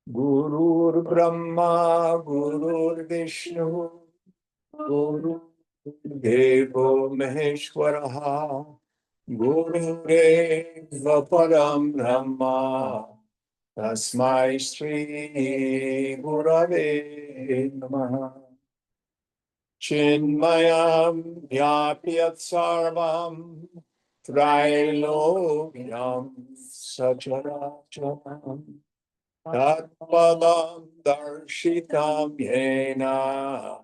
Gurur Brahma, Gurur Vishnu, Guru Devo Maheshwaraha, Gurureva Param Brahma, Tasmai Shri Gurave Namaha. Chinmayam Vyapyat Sarvam Trailokyam Sacharacharam Tatpadam Darshitam Yena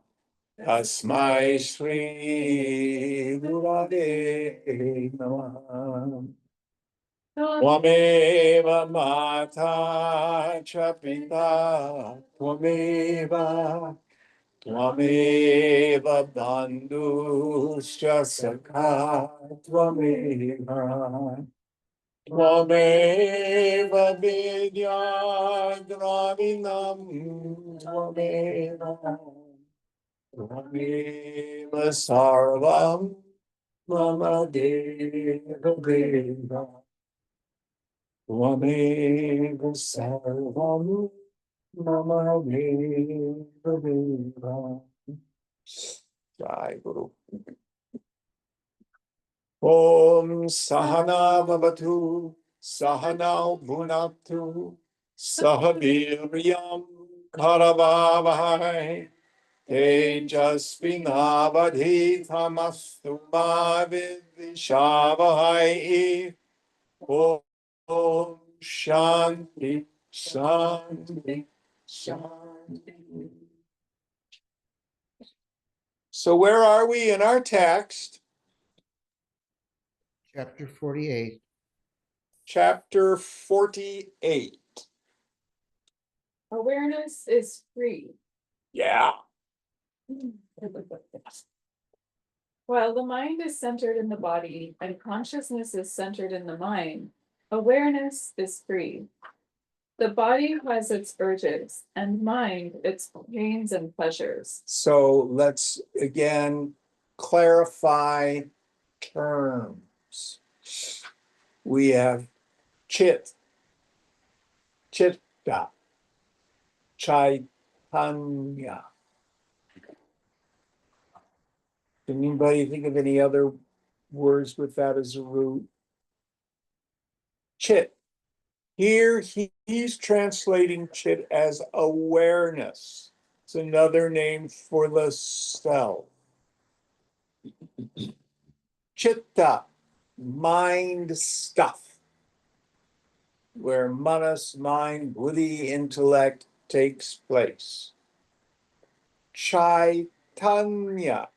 Tasmai Shri Gurave Namaha. Twameva Mata cha Pita Twameva Bandhuscha Sakha Twameva Vidya Dravinam Twameva Sarvam Mama Deva Deva Twameva Sarvam Mama Deva Deva. Jai Guru. Om Sahana Bhavatu, Sahana Bhunatu, Sahaviryam Karavavahai, Tejasvinavadhitamastu ma vidvishavahai. Om Shanti, Shanti, Shanti. So where are we in our text? Chapter 48. Chapter 48. Awareness is free. Yeah. While the mind is centered in the body and consciousness is centered in the mind, awareness is free. The body has its urges and mind its pains and pleasures. So let's again clarify terms. We have chit, chitta, chaitanya. Can anybody think of any other words with that as a root? Chit. Here he's translating chit as awareness. It's another name for the self. Chitta, mind stuff, where manas, mind, buddhi, intellect takes place. Chaitanya,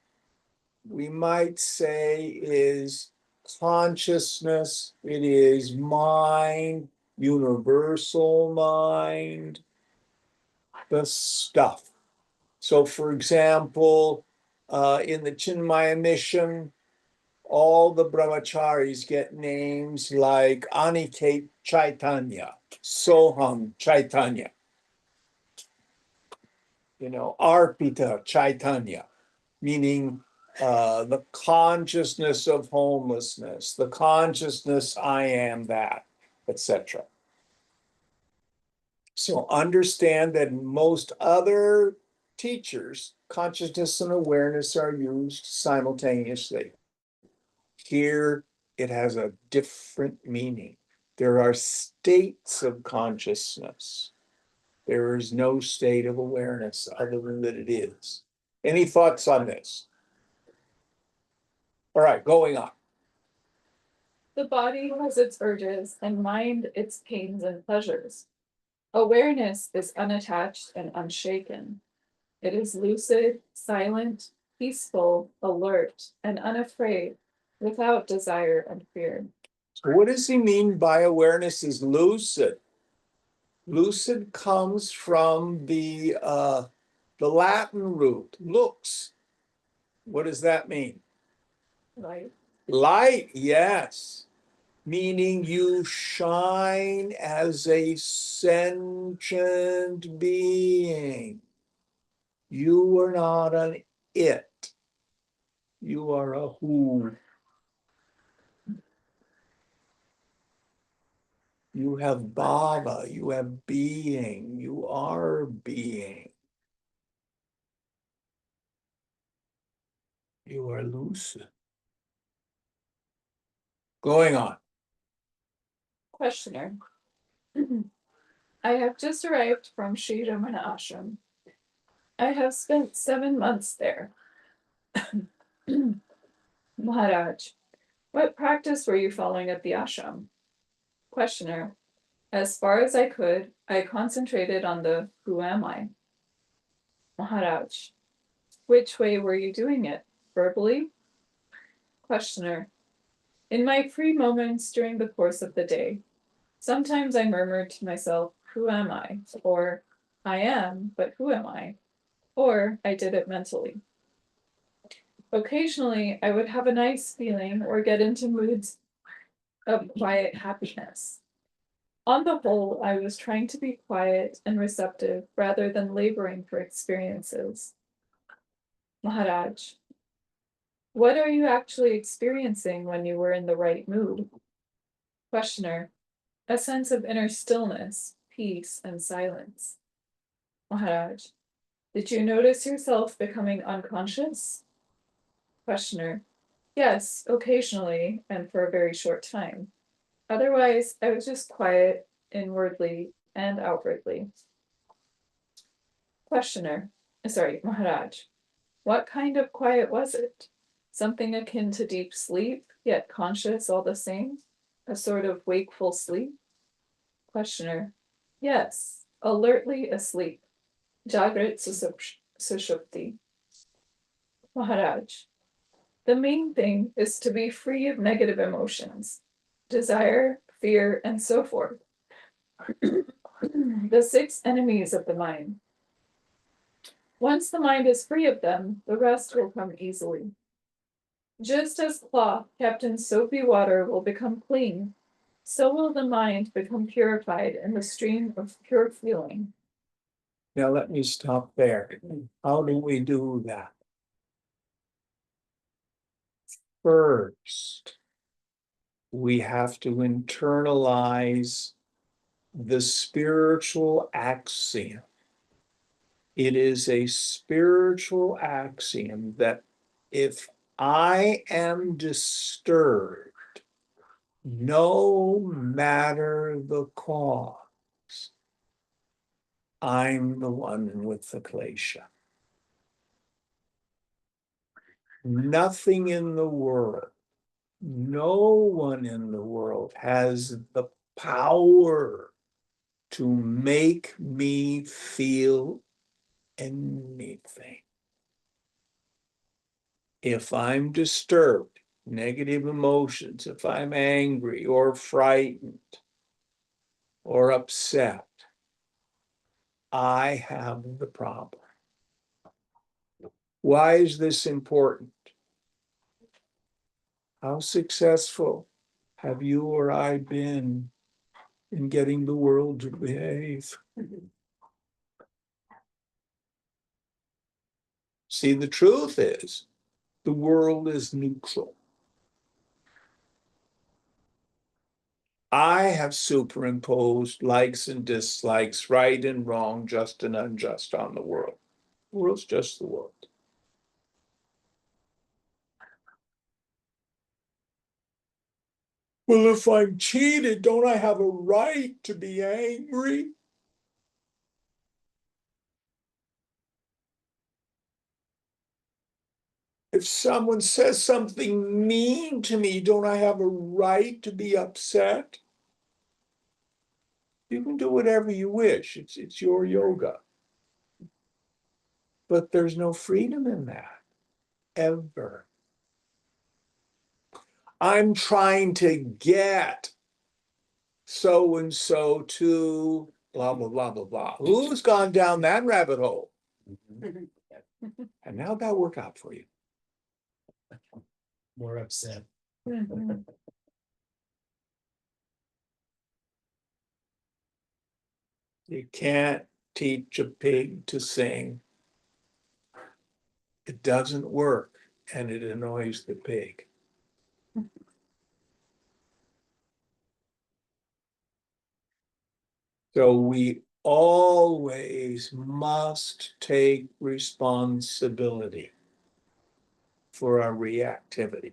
we might say, is consciousness, it is mind, universal mind, the stuff. So, for example, in the Chinmaya mission, all the brahmacharis get names like Aniket Chaitanya, Soham Chaitanya, Arpita Chaitanya, meaning the consciousness of homelessness, the consciousness I am that, etc. So understand that in most other teachers, consciousness and awareness are used simultaneously. Here, it has a different meaning. There are states of consciousness. There is no state of awareness other than that it is. Any thoughts on this? All right, going on. The body has its urges and mind its pains and pleasures. Awareness is unattached and unshaken. It is lucid, silent, peaceful, alert, and unafraid, without desire and fear. So what does he mean by awareness is lucid? Lucid comes from the The Latin root, lux. What does that mean? Light. Light, yes. Meaning you shine as a sentient being. You are not an it. You are a who. You have bhava, you have being, you are being. You are lucid. Going on. Questioner. I have just arrived from Sri Ramana Ashram. I have spent 7 months there. Maharaj, what practice were you following at the ashram? Questioner. As far as I could, I concentrated on the who am I? Maharaj. Which way were you doing it? Verbally? Questioner. In my free moments during the course of the day, sometimes I murmured to myself, who am I? Or, I am, but who am I? Or, I did it mentally. Occasionally, I would have a nice feeling or get into moods of quiet happiness. On the whole, I was trying to be quiet and receptive rather than laboring for experiences. Maharaj, what are you actually experiencing when you were in the right mood? Questioner, a sense of inner stillness, peace, and silence. Maharaj, did you notice yourself becoming unconscious? Questioner, yes, occasionally, and for a very short time. Otherwise, I was just quiet inwardly and outwardly. Questioner, Maharaj, what kind of quiet was it? Something akin to deep sleep, yet conscious all the same? A sort of wakeful sleep? Questioner, yes, alertly asleep. Jagrat Sushupti. Maharaj, the main thing is to be free of negative emotions, desire, fear, and so forth. The 6 enemies of the mind. Once the mind is free of them, the rest will come easily. Just as cloth kept in soapy water will become clean, so will the mind become purified in the stream of pure feeling. Now let me stop there. How do we do that? First, we have to internalize the spiritual axiom. It is a spiritual axiom that if I am disturbed, no matter the cause, I'm the one with the klesha. Nothing in the world, no one in the world has the power to make me feel anything. If I'm disturbed, negative emotions, if I'm angry or frightened or upset, I have the problem. Why is this important? How successful have you or I been in getting the world to behave? See, the truth is, the world is neutral. I have superimposed likes and dislikes, right and wrong, just and unjust on the world. The world's just the world. Well, if I'm cheated, don't I have a right to be angry? If someone says something mean to me, don't I have a right to be upset? You can do whatever you wish. It's your yoga. But there's no freedom in that, ever. I'm trying to get so-and-so to blah, blah, blah, blah, blah. Who's gone down that rabbit hole? And how'd that work out for you? More upset. Mhm. You can't teach a pig to sing. It doesn't work, and it annoys the pig. So we always must take responsibility for our reactivity.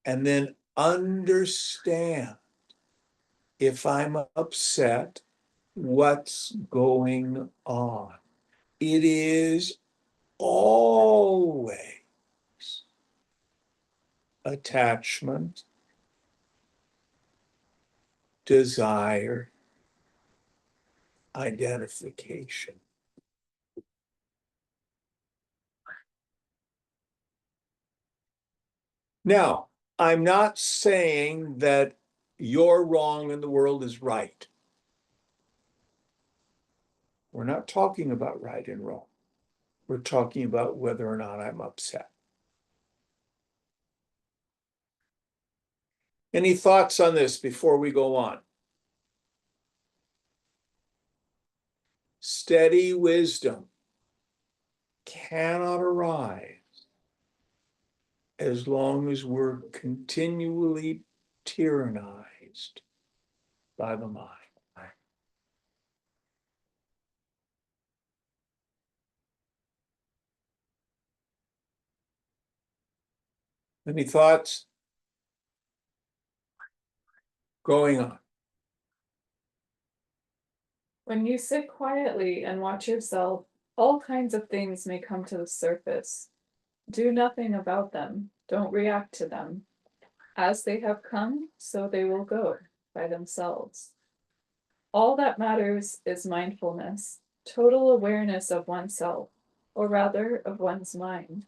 And then understand, if I'm upset, what's going on. It is always attachment, desire, identification. Now, I'm not saying that you're wrong and the world is right. We're not talking about right and wrong. We're talking about whether or not I'm upset. Any thoughts on this before we go on? Steady wisdom cannot arise as long as we're continually tyrannized by the mind. Any thoughts? Going on. When you sit quietly and watch yourself, all kinds of things may come to the surface. Do nothing about them. Don't react to them. As they have come, so they will go by themselves. All that matters is mindfulness, total awareness of oneself, or rather of one's mind.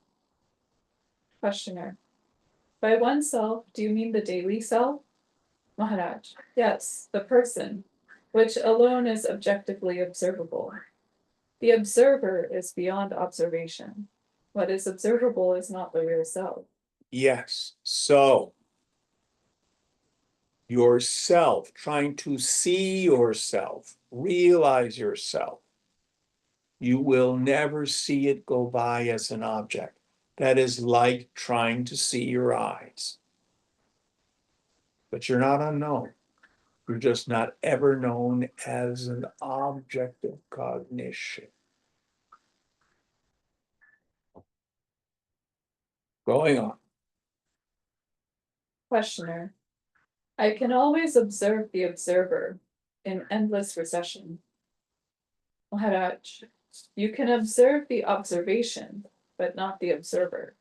Questioner. By oneself, do you mean the daily self? Maharaj. Yes, the person, which alone is objectively observable. The observer is beyond observation. What is observable is not the real self. Yes. So yourself, trying to see yourself, realize yourself, you will never see it go by as an object. That is like trying to see your eyes. But you're not unknown. You're just not ever known as an object of cognition. Going on. Questioner. I can always observe the observer in endless recession. Maharaj, you can observe the observation, but not the observer.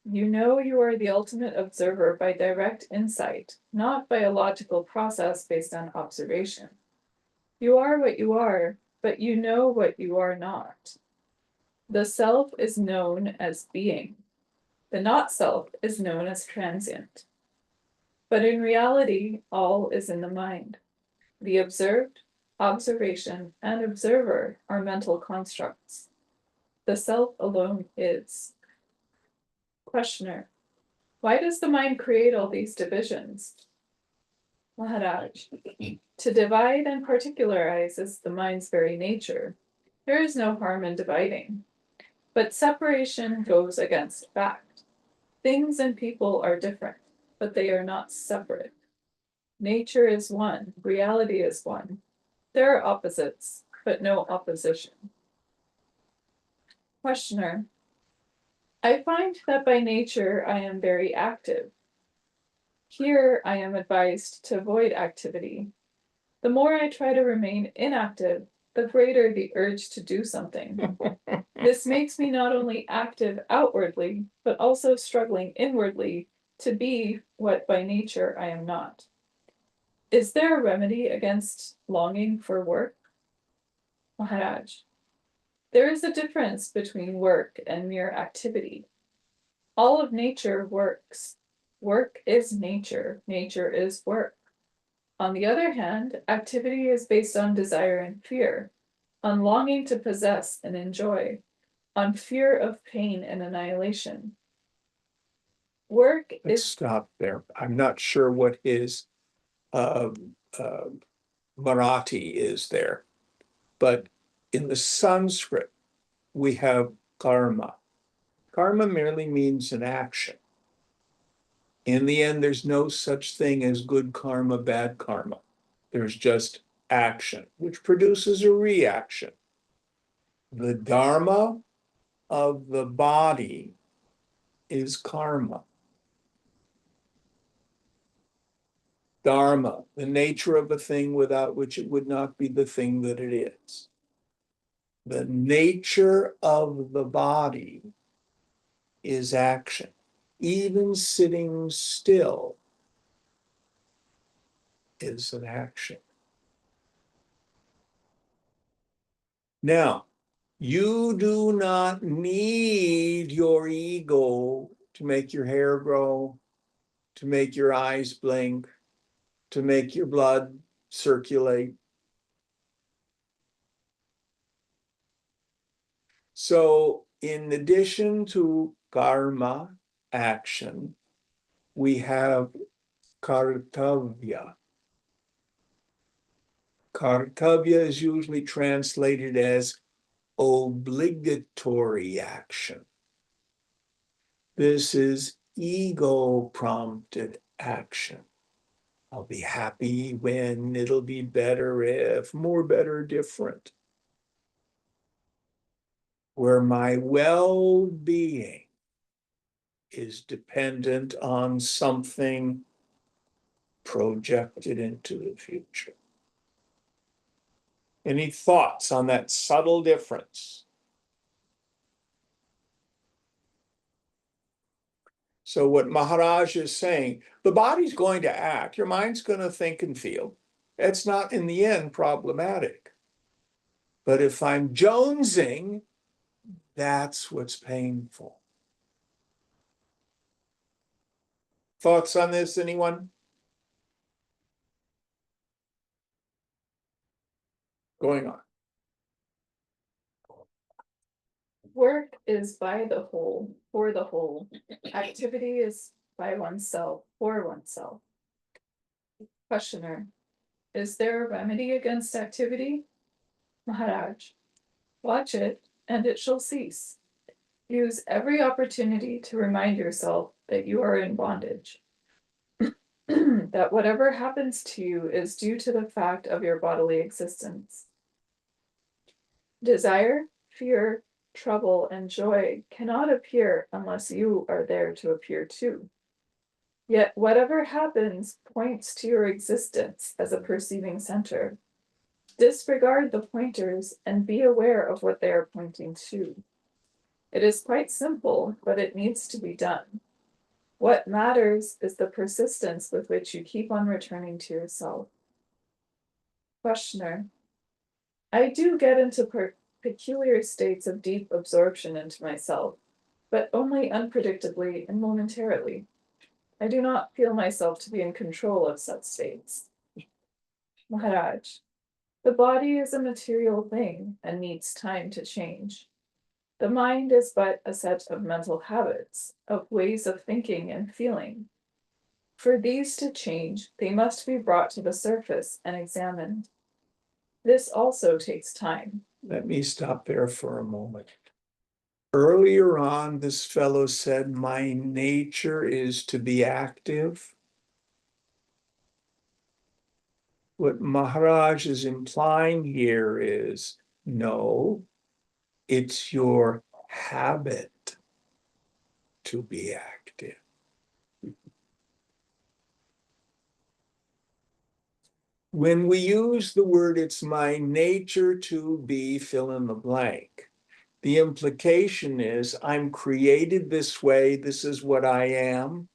You know you are the ultimate observer by direct insight, not by a logical process based on observation. You are what you are, but you know what you are not. The self is known as being. The not self is known as transient. But in reality, all is in the mind. The observed, observation, and observer are mental constructs. The self alone is. Questioner. Why does the mind create all these divisions? Maharaj. To divide and particularize is the mind's very nature. There is no harm in dividing. But separation goes against fact. Things and people are different, but they are not separate. Nature is one, reality is one. There are opposites, but no opposition. Questioner. I find that by nature I am very active. Here I am advised to avoid activity. The more I try to remain inactive, the greater the urge to do something. This makes me not only active outwardly, but also struggling inwardly to be what by nature I am not. Is there a remedy against longing for work? Maharaj. There is a difference between work and mere activity. All of nature works. Work is nature. Nature is work. On the other hand, activity is based on desire and fear. on longing to possess and enjoy, on fear of pain and annihilation. Work Let's is stop there. I'm not sure what his uh, uh, Marathi is there, but in the Sanskrit, we have karma. Karma merely means an action. In the end, there's no such thing as good karma, bad karma. There's just action, which produces a reaction. The dharma of the body is karma. Dharma, the nature of a thing without which it would not be the thing that it is. The nature of the body is action. Even sitting still is an action. Now, you do not need your ego to make your hair grow, to make your eyes blink, to make your blood circulate. So, in addition to karma, action, we have kartavya. Kartavya is usually translated as obligatory action. This is ego-prompted action. I'll be happy when, it'll be better if, more, better, different. Where my well-being is dependent on something projected into the future. Any thoughts on that subtle difference? So what Maharaj is saying, the body's going to act, your mind's going to think and feel. It's not in the end problematic. But if I'm jonesing, that's what's painful. Thoughts on this, anyone? Going on. work is by the whole, for the whole. Activity is by oneself, for oneself. Questioner, is there a remedy against activity? Maharaj, watch it, and it shall cease. Use every opportunity to remind yourself that you are in bondage. That whatever happens to you is due to the fact of your bodily existence. Desire, fear, trouble, and joy cannot appear unless you are there to appear too. Yet whatever happens points to your existence as a perceiving center. Disregard the pointers and be aware of what they are pointing to. It is quite simple, but it needs to be done. What matters is the persistence with which you keep on returning to yourself. Questioner, I do get into peculiar states of deep absorption into myself, but only unpredictably and momentarily. I do not feel myself to be in control of such states. Maharaj, the body is a material thing and needs time to change. The mind is but a set of mental habits, of ways of thinking and feeling. For these to change, they must be brought to the surface and examined. This also takes time. Let me stop there for a moment. Earlier on, this fellow said, my nature is to be active. What Maharaj is implying here is, no, it's your habit to be active. When we use the word, it's my nature to be fill in the blank, the implication is I'm created this way, this is what I am,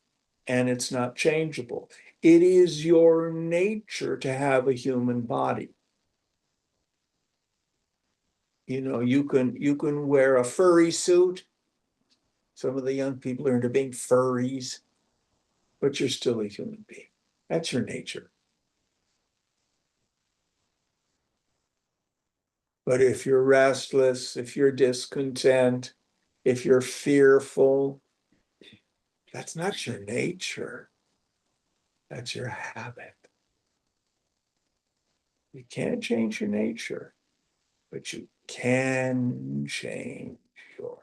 and it's not changeable. It is your nature to have a human body. You know, you can wear a furry suit. Some of the young people are into being furries, but you're still a human being. That's your nature. But if you're restless, if you're discontent, if you're fearful, that's not your nature. That's your habit. You can't change your nature, but you can change your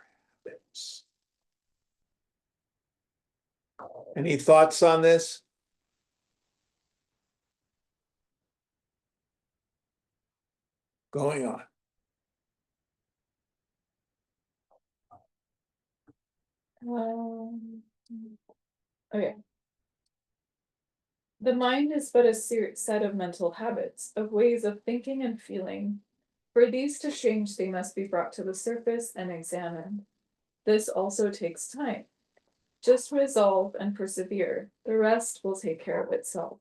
habits. Any thoughts on this? Going on. Okay. The mind is but a set of mental habits, of ways of thinking and feeling. For these to change, they must be brought to the surface and examined. This also takes time. Just resolve and persevere. The rest will take care of itself.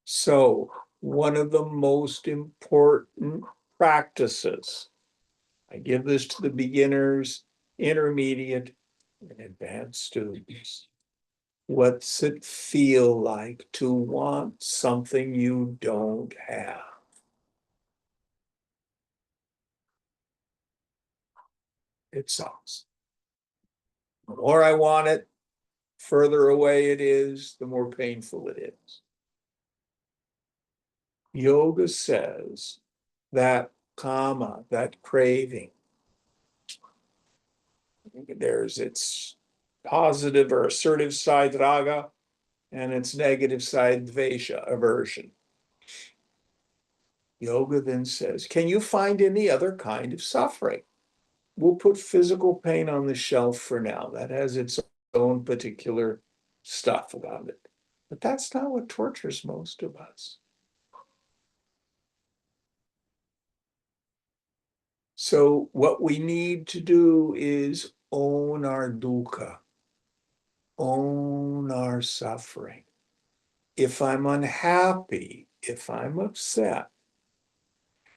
So, one of the most important practices, I give this to the beginners, intermediate, and advanced students. What's it feel like to want something you don't have? It sucks. The more I want it, further away it is, the more painful it is. Yoga says that kama, that craving, there's its positive or assertive side, raga, and its negative side, dvesha, aversion. Yoga then says, can you find any other kind of suffering? We'll put physical pain on the shelf for now. That has its own particular stuff about it. But that's not what tortures most of us. So what we need to do is own our dukkha, own our suffering. If I'm unhappy, if I'm upset,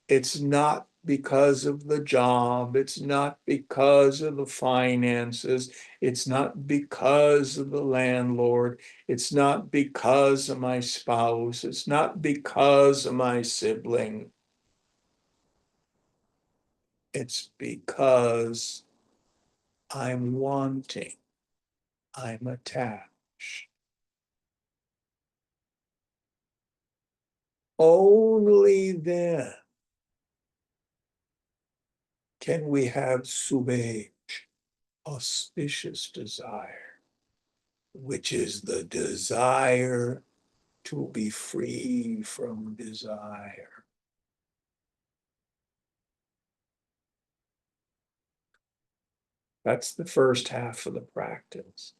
it's not because of the job, it's not because of the finances, it's not because of the landlord, it's not because of my spouse, it's not because of my sibling. It's because I'm wanting, I'm attached. Only then can we have subhej, auspicious desire, which is the desire to be free from desire. That's the first half of the practice.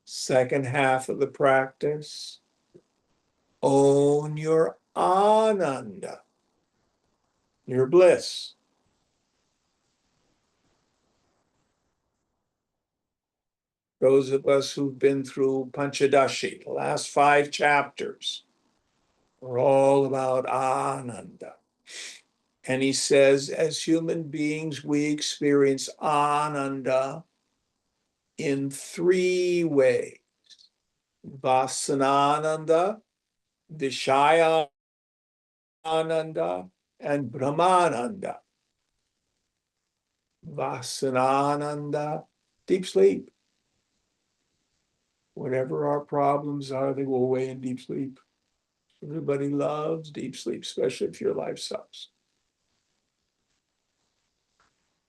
Second half of the practice, own your ananda, your bliss. Those of us who've been through Panchadashi, the last 5 chapters, are all about ananda. And he says, as human beings, we experience ananda in 3 ways. Vasanananda, Vishayananda, and Brahmananda. Vasanananda, deep sleep. Whatever our problems are, they go away in deep sleep. Everybody loves deep sleep, especially if your life sucks.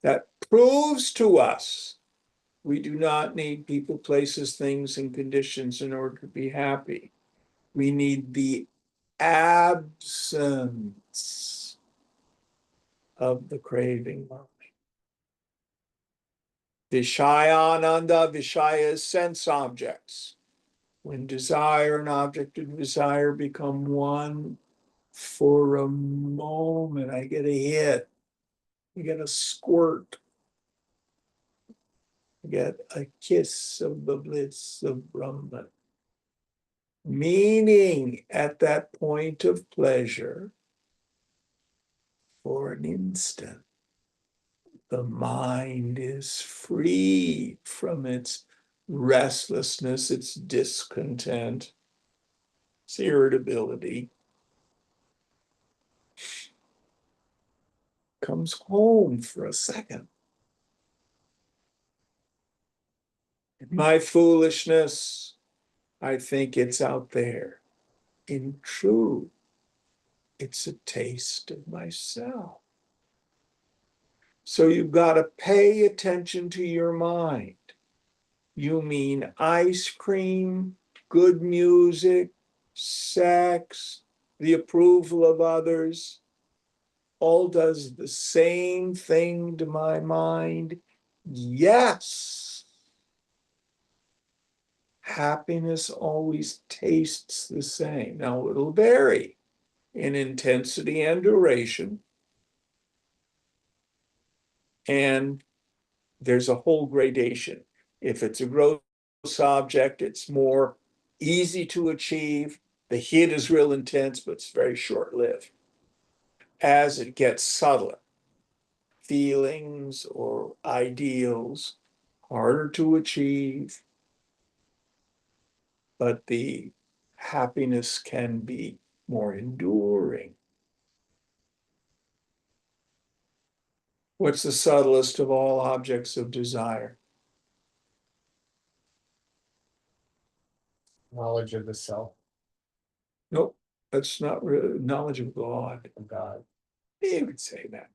That proves to us we do not need people, places, things, and conditions in order to be happy. We need the absence of the craving mind. Vishayananda, Vishaya is sense objects. When desire and object of desire become one, for a moment, I get a hit, I get a squirt, I get a kiss of the bliss of Brahman. Meaning at that point of pleasure, for an instant, the mind is free from its restlessness, its discontent, its irritability. comes home for a second. In my foolishness, I think it's out there. In truth, it's a taste of myself. So you've got to pay attention to your mind. You mean ice cream, good music, sex, the approval of others, all does the same thing to my mind? Yes. Happiness always tastes the same. Now, it'll vary in intensity and duration. And there's a whole gradation. If it's a gross object, it's more easy to achieve. The hit is real intense, but it's very short-lived. As it gets subtler, feelings or ideals, harder to achieve, but the happiness can be more enduring. What's the subtlest of all objects of desire? Knowledge of the self, Nope, that's not really knowledge of God. of God. You could say that.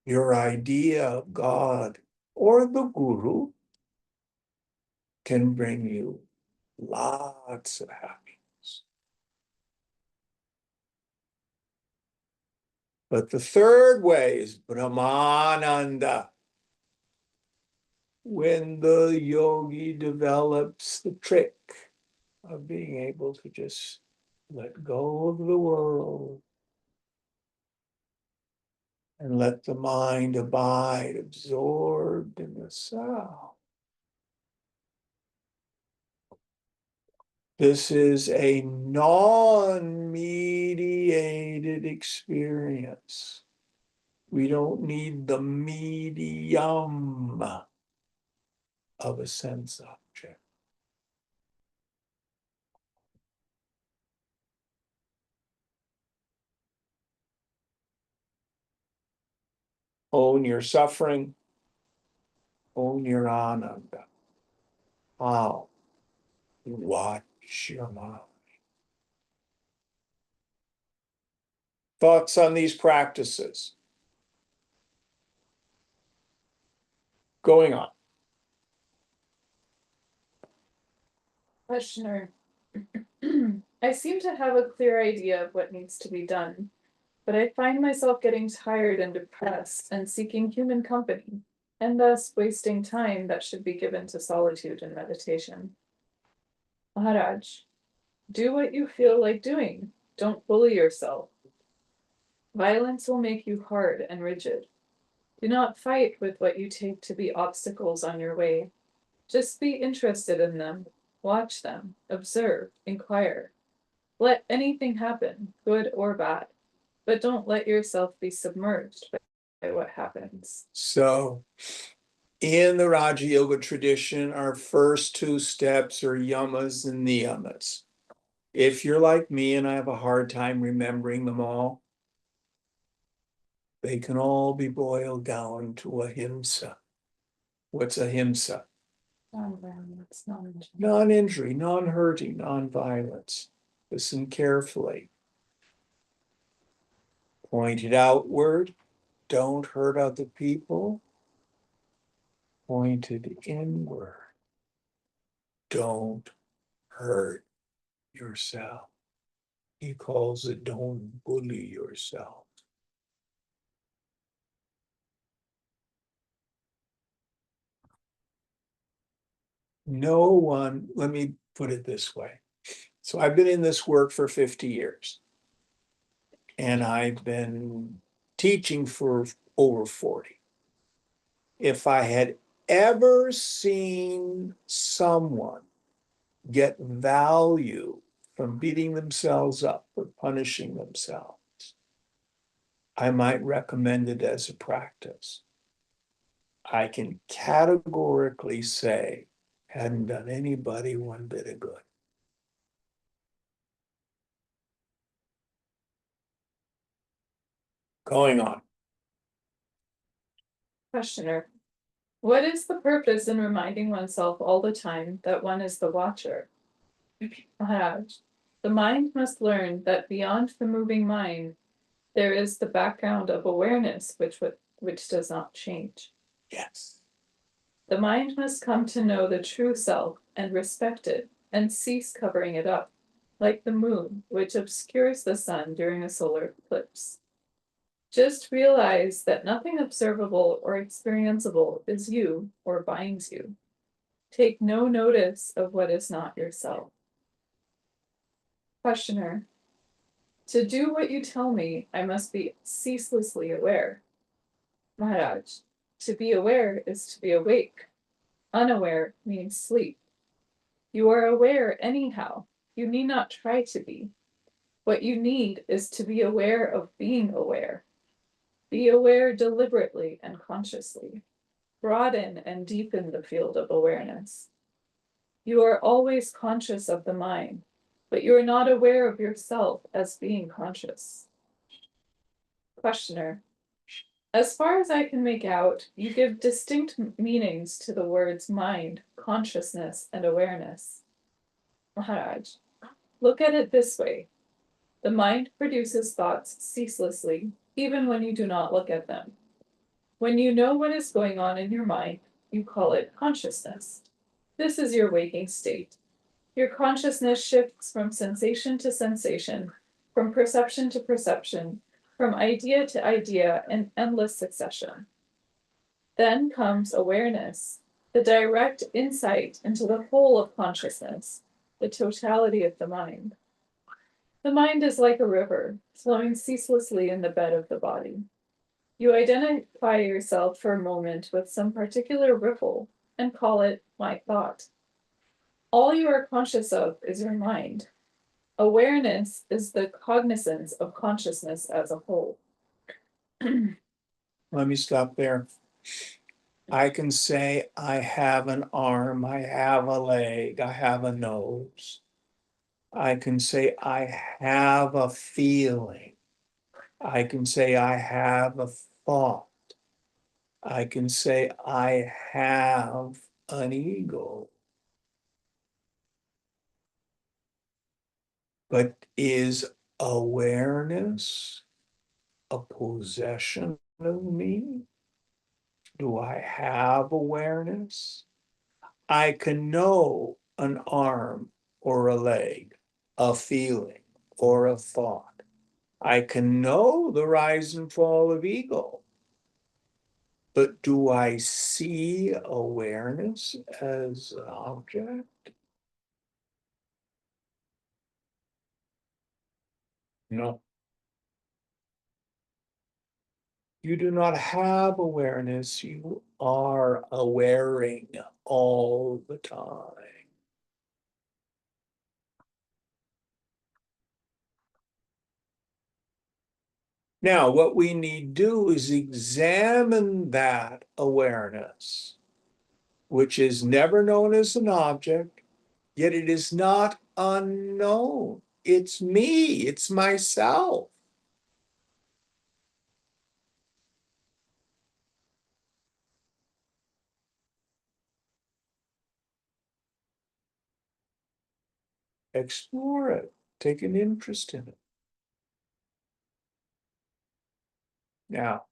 Your idea of God or the Guru can bring you lots of happiness. But the third way is Brahmananda. When the yogi develops the trick of being able to just let go of the world and let the mind abide absorbed in the self. This is a non-mediated experience. We don't need the medium of a sense object. Own your suffering, own your ananda. How? Watch your mind. Thoughts on these practices? Going on. Questioner. I seem to have a clear idea of what needs to be done, but I find myself getting tired and depressed and seeking human company, and thus wasting time that should be given to solitude and meditation. Maharaj, do what you feel like doing. Don't bully yourself. Violence will make you hard and rigid. Do not fight with what you take to be obstacles on your way. Just be interested in them, watch them, observe, inquire. Let anything happen, good or bad, but don't let yourself be submerged by what happens. So, in the Raja Yoga tradition, our first two steps are yamas and niyamas. If you're like me and I have a hard time remembering them all, they can all be boiled down to ahimsa. What's ahimsa? Non-violence, non-injury. Non-injury, non-hurting, non-violence. Listen carefully. Pointed outward, don't hurt other people. Pointed inward, don't hurt yourself. He calls it don't bully yourself. No one, let me put it this way. So I've been in this work for 50 years. And I've been teaching for over 40. If I had ever seen someone get value from beating themselves up or punishing themselves, I might recommend it as a practice. I can categorically say, hadn't done anybody one bit of good. Going on. Questioner. What is the purpose in reminding oneself all the time that one is the watcher? Maharaj. The mind must learn that beyond the moving mind, there is the background of awareness which does not change. Yes. The mind must come to know the true self and respect it and cease covering it up, like the moon, which obscures the sun during a solar eclipse. Just realize that nothing observable or experienceable is you or binds you. Take no notice of what is not yourself. Questioner. To do what you tell me, I must be ceaselessly aware. Maharaj. To be aware is to be awake. Unaware means sleep. You are aware anyhow. You need not try to be. What you need is to be aware of being aware. Be aware deliberately and consciously. Broaden and deepen the field of awareness. You are always conscious of the mind, but you are not aware of yourself as being conscious. Questioner. As far as I can make out, you give distinct meanings to the words mind, consciousness, and awareness. Maharaj. Look at it this way. The mind produces thoughts ceaselessly, even when you do not look at them. When you know what is going on in your mind, you call it consciousness. This is your waking state. Your consciousness shifts from sensation to sensation, from perception to perception, from idea to idea in endless succession. Then comes awareness, the direct insight into the whole of consciousness, the totality of the mind. The mind is like a river, flowing ceaselessly in the bed of the body. You identify yourself for a moment with some particular ripple and call it my thought. All you are conscious of is your mind. Awareness is the cognizance of consciousness as a whole. Let me stop there. I can say I have an arm, I have a leg, I have a nose. I can say I have a feeling. I can say I have a thought. I can say I have an ego. But is awareness a possession of me? Do I have awareness? I can know an arm or a leg, a feeling or a thought. I can know the rise and fall of ego. But do I see awareness as an object? No. You do not have awareness, you are awareing all the time. Now, what we need to do is examine that awareness, which is never known as an object, yet it is not unknown. It's me, it's myself. Explore it, take an interest in it. Now,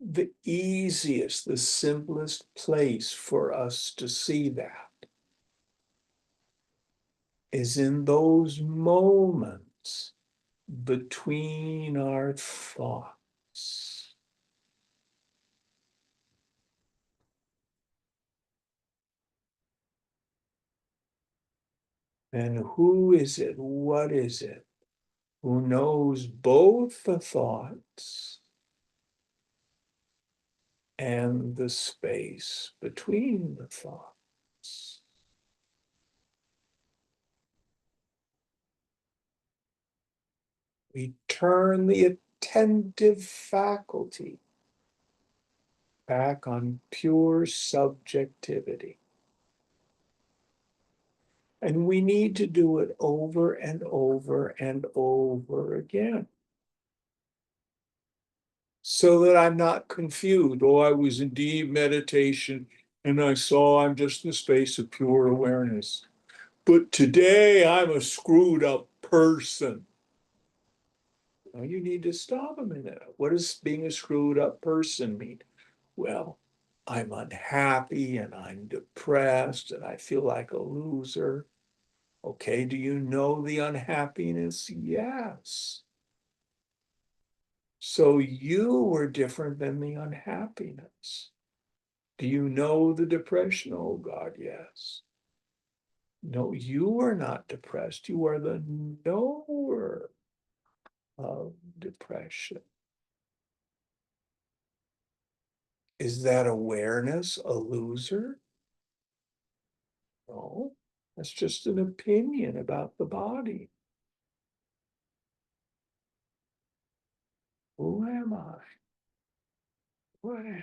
the easiest, the simplest place for us to see that is in those moments between our thoughts. And who is it? What is it? Who knows both the thoughts and the space between the thoughts? We turn the attentive faculty back on pure subjectivity. And we need to do it over and over and over again. so that I'm not confused. Oh, I was in deep meditation and I saw I'm just in the space of pure awareness. But today I'm a screwed up person. Now you need to stop a minute. What does being a screwed up person mean? Well, I'm unhappy and I'm depressed and I feel like a loser. Okay, do you know the unhappiness? Yes. So you were different than the unhappiness. Do you know the depression? Oh God, yes. No, you are not depressed. You are the knower of depression. Is that awareness a loser? No, that's just an opinion about the body. Who am I? What am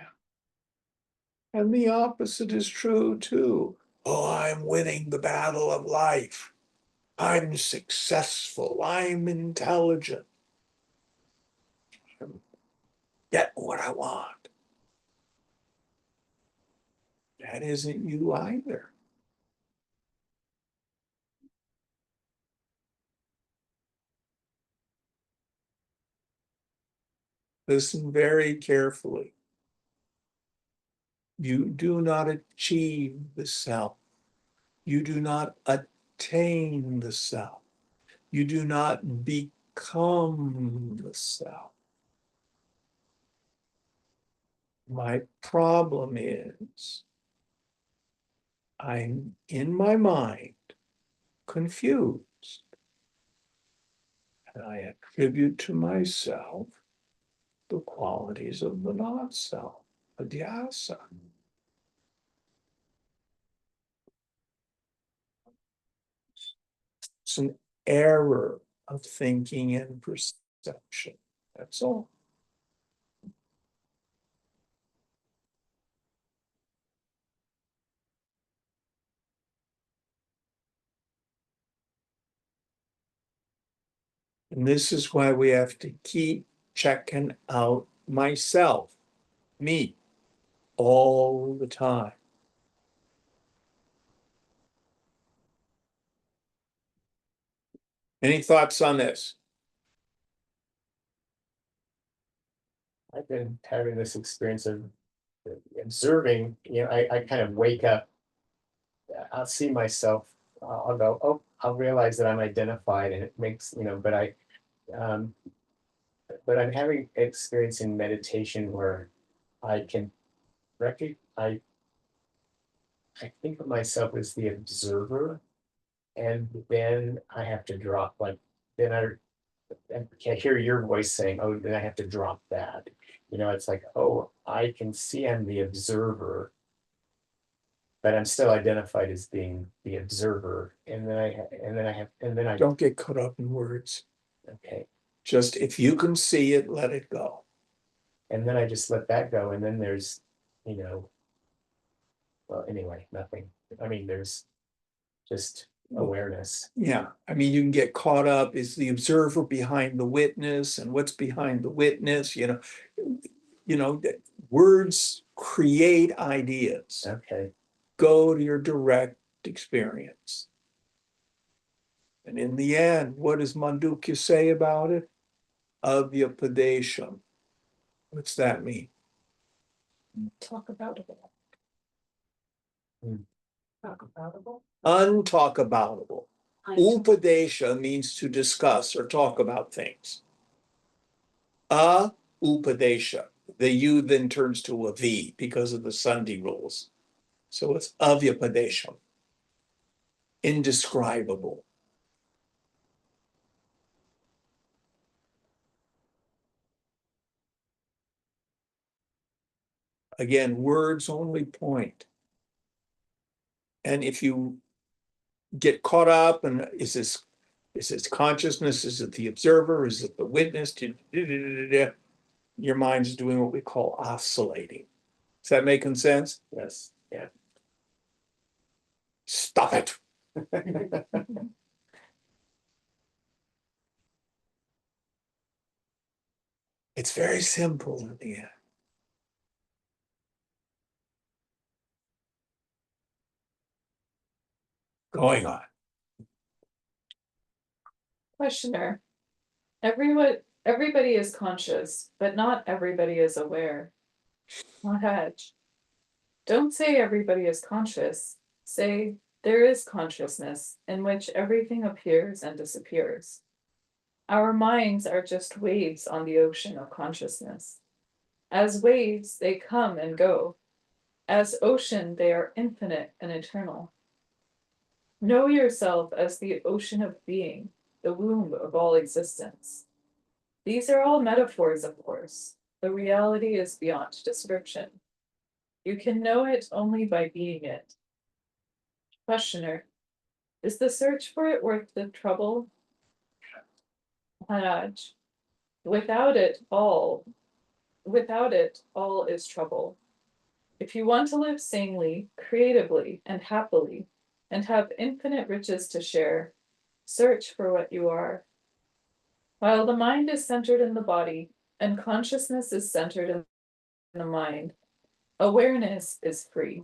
I? And the opposite is true too. Oh, I'm winning the battle of life. I'm successful. I'm intelligent. I get what I want. That isn't you either. Listen very carefully. You do not achieve the self. You do not attain the self. You do not become the self. My problem is I'm in my mind confused, and I attribute to myself the qualities of the not self, adhyasa. It's an error of thinking and perception. That's all. And this is why we have to keep checking out myself, me, all the time. Any thoughts on this? I've been having this experience of observing, I kind of wake up, I'll see myself, I'll go, oh, I'll realize that I'm identified and it makes, um, but I'm having experience in meditation where I can recognize, I think of myself as the observer, and then I have to drop, like, then I can't hear your voice saying, oh, then I have to drop that. It's like, oh, I can see I'm the observer, but I'm still identified as being the observer. And then I Don't get caught up in words. okay. Just if you can see it, let it go. And then I just let that go. And then there's, well, anyway, nothing. I mean, there's just awareness. Yeah, I mean, you can get caught up, is the observer behind the witness and what's behind the witness, words create ideas. Okay. Go to your direct experience. And in the end, what does Mandukya say about it? Avyapadesham. What's that mean? Talk about it. Hmm. Talk about it. Untalk aboutable. Upadesha means to discuss or talk about things. Upadesha. The U then turns to a V because of the Sandhi rules. So it's avyapadesham. Indescribable. Again, words only point. And if you get caught up and is this consciousness? Is it the observer? Is it the witness? Your mind's doing what we call oscillating. Is that making sense? Yes. Yeah. Stop it. It's very simple in the end. Going on. Questioner. Everybody is conscious, but not everybody is aware. Maharaj. Don't say everybody is conscious. Say there is consciousness in which everything appears and disappears. Our minds are just waves on the ocean of consciousness. As waves, they come and go. As ocean, they are infinite and eternal. Know yourself as the ocean of being, the womb of all existence. These are all metaphors, of course. The reality is beyond description. You can know it only by being it. Questioner. Is the search for it worth the trouble? Maharaj. Without it, all is trouble. If you want to live sanely, creatively, and happily, and have infinite riches to share, search for what you are. While the mind is centered in the body, and consciousness is centered in the mind, awareness is free.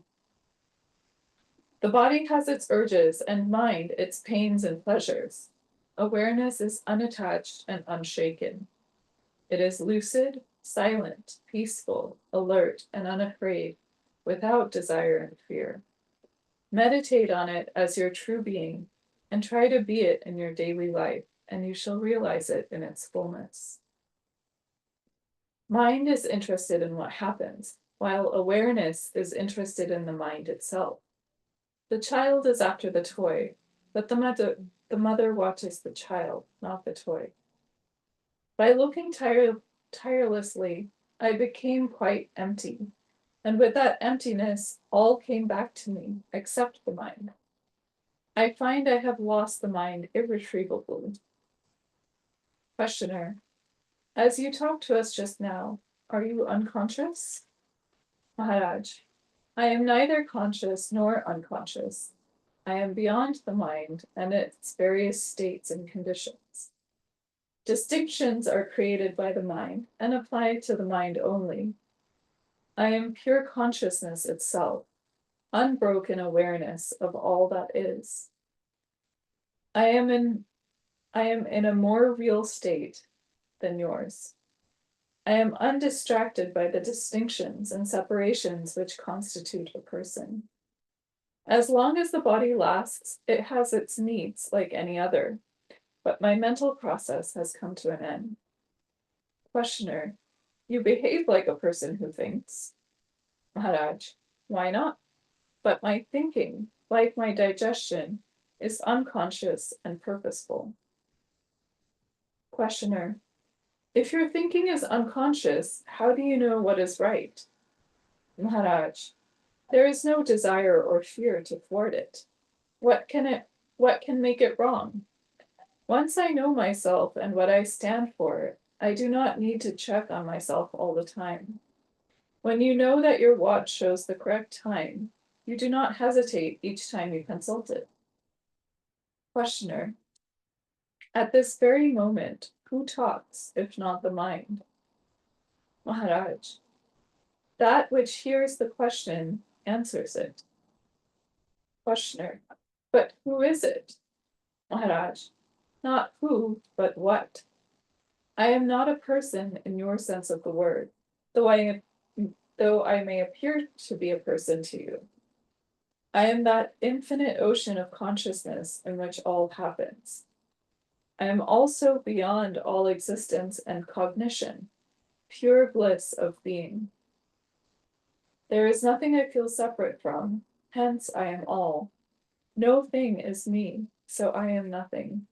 The body has its urges, and mind its pains and pleasures. Awareness is unattached and unshaken. It is lucid, silent, peaceful, alert, and unafraid, without desire and fear. Meditate on it as your true being, and try to be it in your daily life, and you shall realize it in its fullness. Mind is interested in what happens, while awareness is interested in the mind itself. The child is after the toy, but the mother watches the child, not the toy. By looking tirelessly, I became quite empty, and with that emptiness, all came back to me, except the mind. I find I have lost the mind irretrievably. Questioner. As you talked to us just now, are you unconscious? Maharaj. I am neither conscious nor unconscious. I am beyond the mind and its various states and conditions. Distinctions are created by the mind and applied to the mind only. I am pure consciousness itself, unbroken awareness of all that is. I am in a more real state than yours. I am undistracted by the distinctions and separations which constitute a person. As long as the body lasts, it has its needs like any other, but my mental process has come to an end. Questioner. You behave like a person who thinks. Maharaj. Why not? But my thinking, like my digestion, is unconscious and purposeful. Questioner. If your thinking is unconscious, how do you know what is right? Maharaj. There is no desire or fear to thwart it. What can make it wrong? Once I know myself and what I stand for, I do not need to check on myself all the time. When you know that your watch shows the correct time, you do not hesitate each time you consult it. Questioner. At this very moment, who talks, if not the mind? Maharaj. That which hears the question answers it. Questioner. But who is it? Maharaj. Not who, but what. I am not a person in your sense of the word, though I may appear to be a person to you. I am that infinite ocean of consciousness in which all happens. I am also beyond all existence and cognition, pure bliss of being. There is nothing I feel separate from, hence I am all. No thing is me, so I am nothing.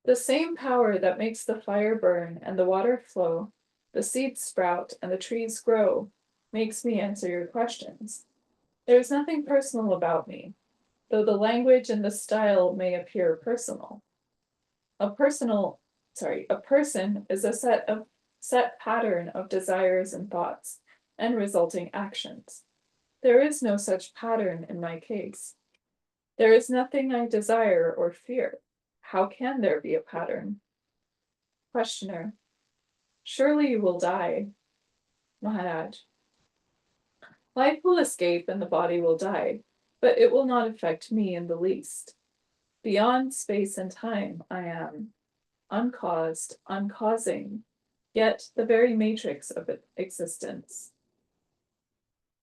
The same power that makes the fire burn and the water flow, the seeds sprout and the trees grow, makes me answer your questions. There is nothing personal about me, though the language and the style may appear personal. A person is a set pattern of desires and thoughts and resulting actions. There is no such pattern in my case. There is nothing I desire or fear. How can there be a pattern? Questioner. Surely you will die. Maharaj. Life will escape and the body will die, but it will not affect me in the least. Beyond space and time I am, uncaused, uncausing, yet the very matrix of existence.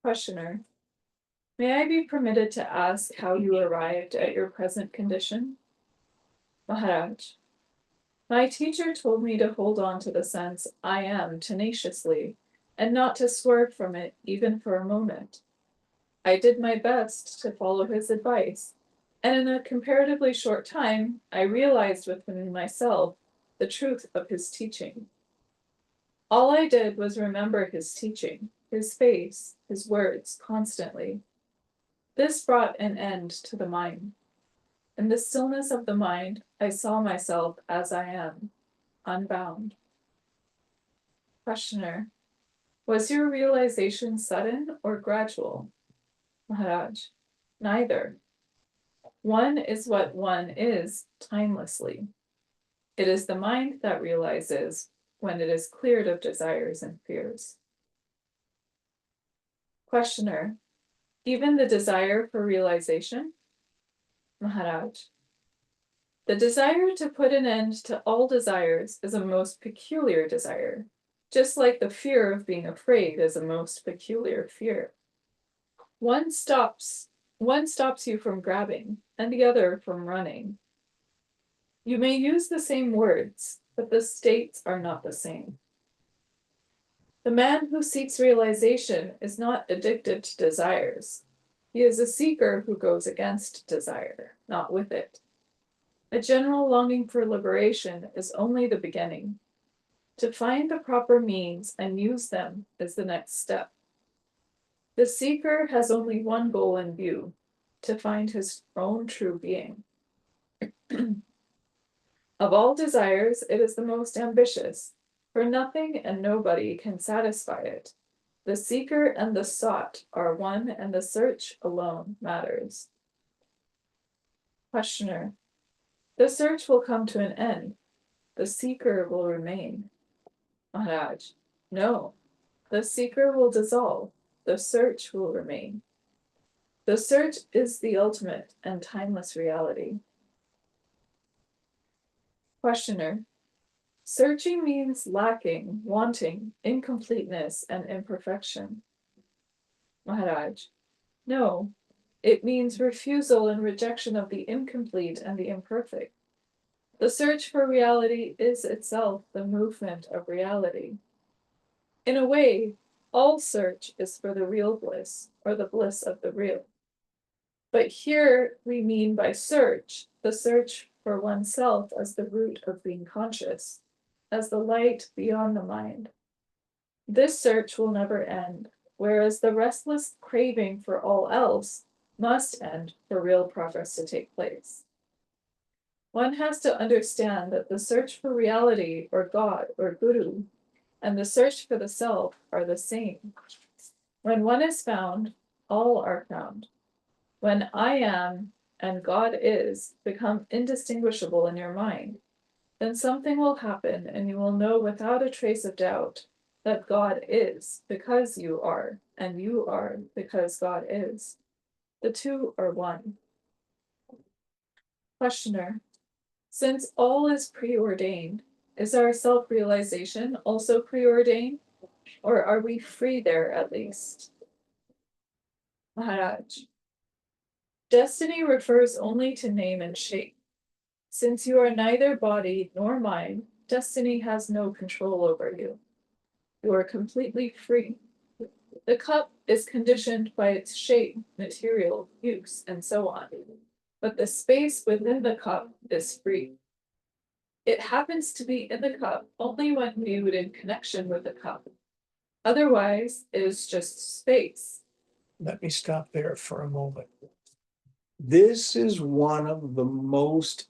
Questioner. May I be permitted to ask how you arrived at your present condition? Maharaj. My teacher told me to hold on to the sense I am tenaciously, and not to swerve from it even for a moment. I did my best to follow his advice, and in a comparatively short time, I realized within myself the truth of his teaching. All I did was remember his teaching, his face, his words constantly. This brought an end to the mind. In the stillness of the mind, I saw myself as I am, unbound. Questioner. Was your realization sudden or gradual? Maharaj. Neither. One is what one is timelessly. It is the mind that realizes when it is cleared of desires and fears. Questioner. Even the desire for realization? Maharaj. The desire to put an end to all desires is a most peculiar desire, just like the fear of being afraid is a most peculiar fear. One stops you from grabbing, and the other from running. You may use the same words, but the states are not the same. The man who seeks realization is not addicted to desires. He is a seeker who goes against desire, not with it. A general longing for liberation is only the beginning. To find the proper means and use them is the next step. The seeker has only one goal in view, to find his own true being. Of all desires, it is the most ambitious, for nothing and nobody can satisfy it. The seeker and the sought are one, and the search alone matters. Questioner. The search will come to an end. The seeker will remain. Maharaj. No. The seeker will dissolve. The search will remain. The search is the ultimate and timeless reality. Questioner. Searching means lacking, wanting, incompleteness, and imperfection. Maharaj. No, it means refusal and rejection of the incomplete and the imperfect. The search for reality is itself the movement of reality. In a way, all search is for the real bliss, or the bliss of the real. But here we mean by search, the search for oneself as the root of being conscious, as the light beyond the mind. This search will never end, whereas the restless craving for all else must end for real progress to take place. One has to understand that the search for reality or God or Guru and the search for the self are the same. When one is found, all are found. When I am and God is become indistinguishable in your mind, then something will happen and you will know without a trace of doubt that God is because you are, and you are because God is. The two are one. Questioner. Since all is preordained, is our self-realization also preordained? Or are we free there at least? Maharaj. Destiny refers only to name and shape. Since you are neither body nor mind, destiny has no control over you. You are completely free. The cup is conditioned by its shape, material, use, and so on. But the space within the cup is free. It happens to be in the cup only when viewed in connection with the cup. Otherwise, it is just space. Let me stop there for a moment. This is one of the most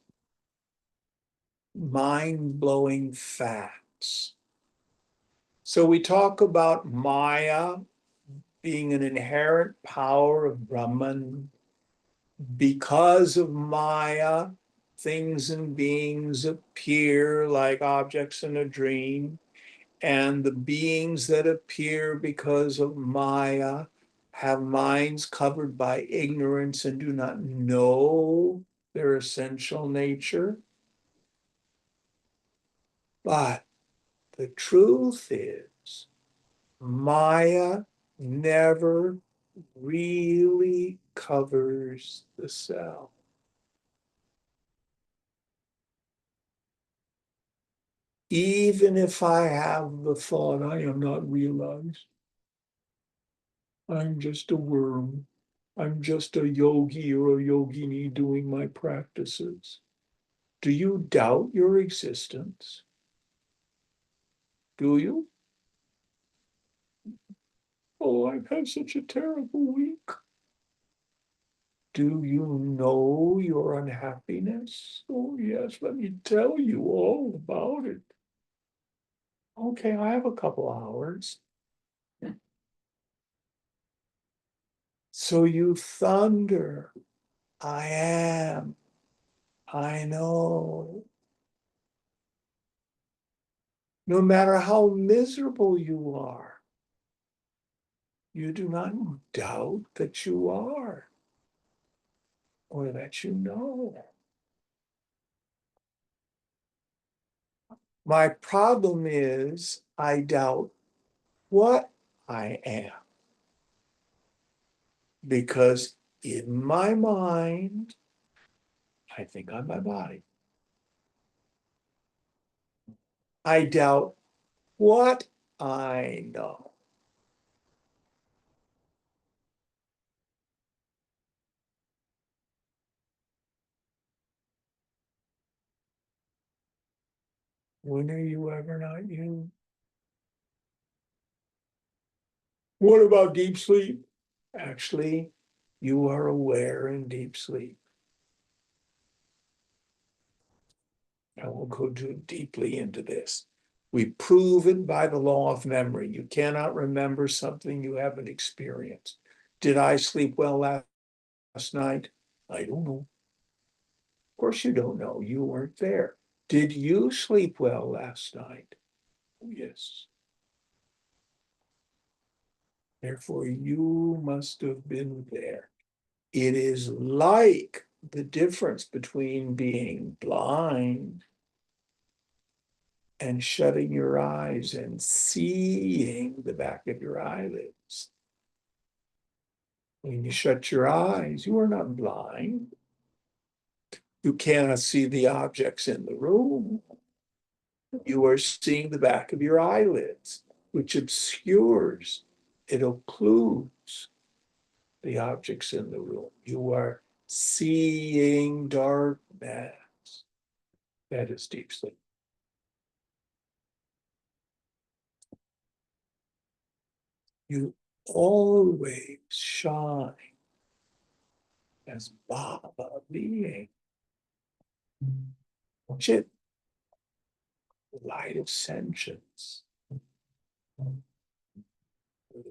mind-blowing facts. So we talk about Maya being an inherent power of Brahman. Because of Maya, things and beings appear like objects in a dream. And the beings that appear because of Maya have minds covered by ignorance and do not know their essential nature. But the truth is, Maya never really covers the cell. Even if I have the thought, I am not realized. I'm just a worm. I'm just a yogi or a yogini doing my practices. Do you doubt your existence? Do you? Oh, I've had such a terrible week. Do you know your unhappiness? Oh, yes, let me tell you all about it. Okay, I have a couple hours. So you thunder. I am. I know. No matter how miserable you are, you do not doubt that you are or that you know. My problem is I doubt what I am because in my mind, I think I'm my body. I doubt what I know. When are you ever not you? What about deep sleep? Actually, you are aware in deep sleep. I won't go too deeply into this. We prove it by the law of memory. You cannot remember something you haven't experienced. Did I sleep well last night? I don't know. Of course, you don't know. You weren't there. Did you sleep well last night? Oh, yes. Therefore, you must have been there. It is like the difference between being blind and shutting your eyes and seeing the back of your eyelids. When you shut your eyes, you are not blind. You cannot see the objects in the room. You are seeing the back of your eyelids, which obscures, it occludes the objects in the room. You are seeing darkness. That is deep sleep. You always shine as Baba being. Chit, light of sentience. The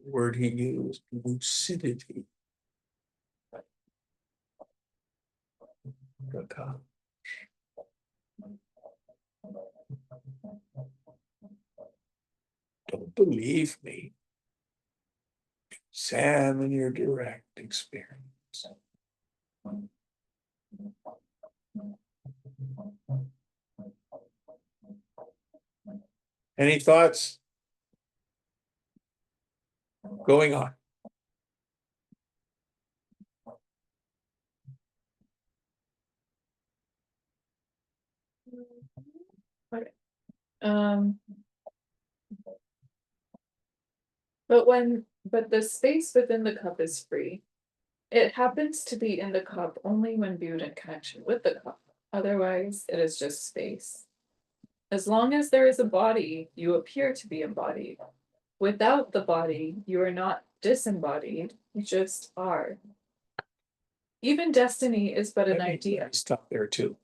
word he used, lucidity. Don't believe me. Examine your direct experience. Any thoughts? Going on. Okay. But the space within the cup is free. It happens to be in the cup only when viewed in connection with the cup. Otherwise, it is just space. As long as there is a body, you appear to be embodied. Without the body, you are not disembodied, you just are. Even destiny is but an idea. Stop there too.